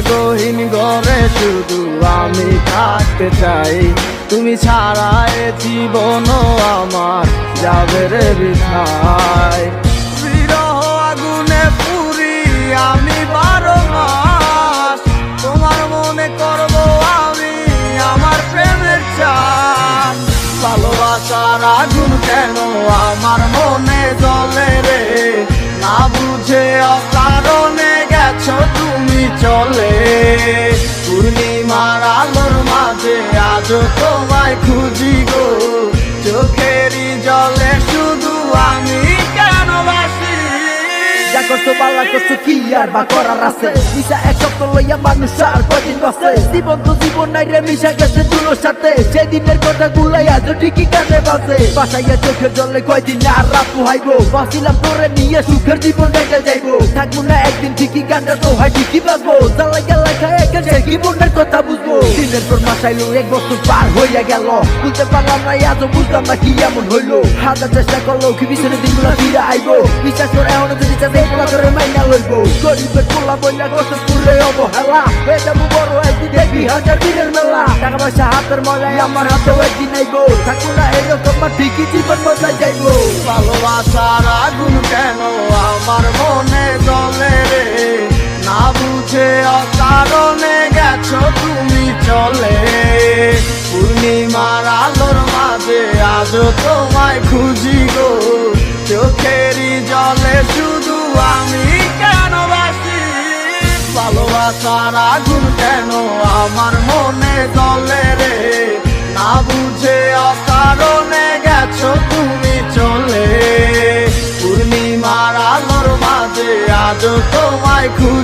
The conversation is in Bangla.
গহীন ঘরে শুধু আমি থাকতে চাই, তুমি ছাড়া এ জীবন আমার যাবে রে বৃথায়। বিরহ আগুনে পুরি আমি 12 মাস, তোমার মনে করব আমি আমার প্রেমের চান। ভালোবাসার আগুন কেন আমার মনে জ্বলে রে, না বুঝে অকারণে গেছো তুমি চলে। পূর্ণিমার আলোর মাঝে আজও তোমায় খুঁজি গো, চোখেরই জলে শুধু আমি কেন বাসি। যা করছো পাল্লা করছো কি আর বা করার আছে, মিশা এক সপ্তাহ লইয়া মানুষ আর কদিন বাঁচে। জীবন তো জীবন নাই রে, মিশা গেছে দুলোর সাথে, সেদিনের কথা গুলাই আজও ঠিকই কানে বাজে। বাসাইয়া চোখের জলে কয়দিন আর রাত পোহাইবো, বাঁচিলাম তোরে নিয়ে সুখের জীবন কেটে যাইবো। থাকবো না একদিন ঠিকই গানটা তো হয় ঠিকই বাজবো, জ্বালাইয়া লেখা একে সে জীবনের কথা বুঝবো। দিনের পর মাস আইলো 1 বছর পার হইয়া গেল, বুঝতে পারলাম না আজও বুঝলাম না কি এমন হইলো। হাজার চেষ্টা করলো কি পিছনে দিনগুলো ফিরে আইবো, বিশ্বাস করে এখনো যদি চাষে করে মাইনা লইবো। গরিবের পোলা বইলা কষ্ট করে অবহেলা, হয়ে যাবো বড় একদিন দেখবি হাজার দিনের মেলা। টাকা পয়সা হাতের মজায় আমার হাতেও একদিন আইবো, থাকবো না এরকম ঠিকই জীবন বদলাই যাইবো। ভালোবাসার আগুন কেন আমার মনে জ্বলে রে, না বুঝে অকারণে গেছো তুমি চলে। পূর্ণিমার আলোর মাঝে আজও তোমায় খুঁজি গো, চোখেরই জলে শুধু আমি কেন বাসি। ভালোবাসার আগুন কেন আমার মনে জ্বলে রে, না বুঝে অকারণে গেছো তুমি চলে। পূর্ণিমার আলোর মাঝে আজও তোমায় খুঁজি